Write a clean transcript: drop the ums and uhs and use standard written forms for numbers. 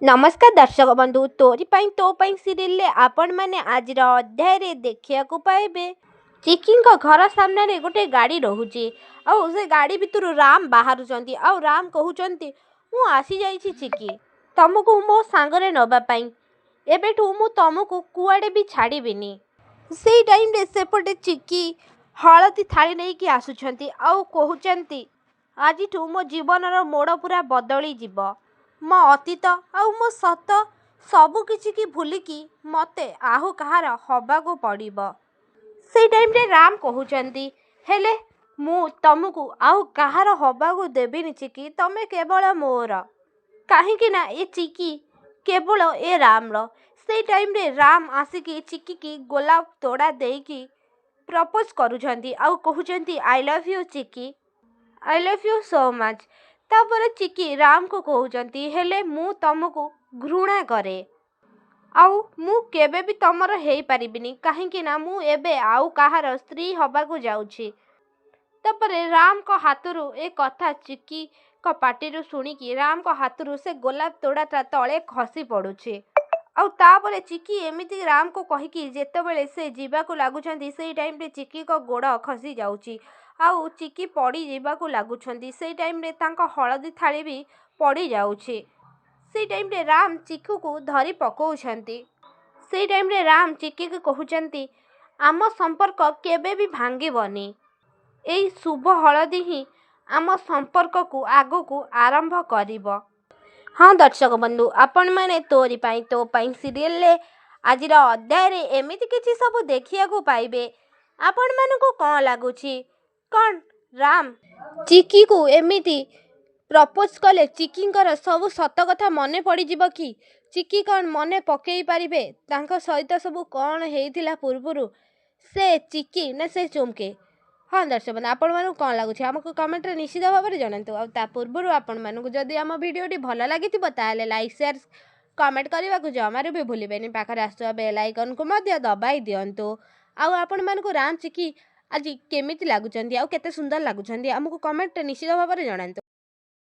नमस्कार दर्शक बंधु तोरी तो सीरियल आपण मैंने आज अध्याय देखा पाइबे। चिकी घर सामने गोटे गाड़ी रोचे से गाड़ी भितर राम बाहर राम कहते मु आसी जाइछि चिकी तुमको मो सांगरे नवापाई एबेठू मु तुमको कुआडे भी छाड़बीनी। से टाइम रे सेपटे चिकी हलदी थाली नहीं कि आसुछंती आउ कहउचंती आज मो जीवन मोड़ पूरा बदली जीव मो अतीत आउ मो सत सबु किछि की भूलिकी मते आहु कहार हबाको पड़िबो। से टाइम रे राम कहउचंती हेले मु तुमको आहु कहार हबाको देबिनी चिकी तमे केवल मोर काहेकि ना ए चिकी केवल ए राम रो। से टाइम रे राम आसिकी चिकी की गोलाप तोड़ा देकी प्रपोज करूछंती आउ कहउचंती I love you Chiki I love you so much. तापर चिकी राम को कहउचंती हेले मु तुमको घृणा करे आउ मु केबे भी तमर हेई परिबिनी काहेकि ना मु एबे आउ कहार स्त्री हबाको जाउछि। तापरे राम को हाथरू ए कथा चिकी को पाटिरु सुनिकी राम को हाथरू से गोलाप तोड़ाटा तले खसी पड़ुछि आउ तापरे चिकी एमिति राम को कहिकी जेतेबेले से जीवाको लागुछंती सेई टाइम रे चिकी को गोड़ खसी जाउछि आउ चिकी पड़ी जीवाको लागुछंती। सेई टाइम रे तांको हलदी थाली भी पड़ी जाउछि। सेई टाइम रे राम चिकू को धरी पकाउछंती। सेई टाइम रे राम चिकी को कहउछंती आम संपर्क केबे भी भांगिबनी एई शुभ हलदी ही आम संपर्क को आगो को आरंभ करिबो। हाँ दर्शक बंधु आपण मैंने तोरी तो सीरियल ले आज अध्याय रे एमिति किछि सब देखिया को पाइबे। आपण मानको कौन लागुछि कौन राम चिकी को एमिति प्रपोज कले चिकींकर सब सत कथा मने पड़ी जिवो कि चिकी कौन मने पकेई पारिबे तांको सहित सब कौन हेइथिला पूर्वरु से चिकी ना से चुमके। हाँ दर्शक बंधु आपण मानको कौन लागुछि हमको कमेंट रे निश्चित भाव में जणांतु आ ता पूर्वरु आपण मानको जदि हम वीडियोटी भल लागिथिबो ताले लाइक शेयर कमेंट करबा को जमारे भी भूलिबेनी पाखरे आसुवा बेल आइकन को मध्य दबाई दियंतु। आ आपण मानको राम चिकी आज केमिति लागुचंदी आ केते सुंदर लागुचंदी हमको कमेंट रे निश्चित भाव में जणांतु।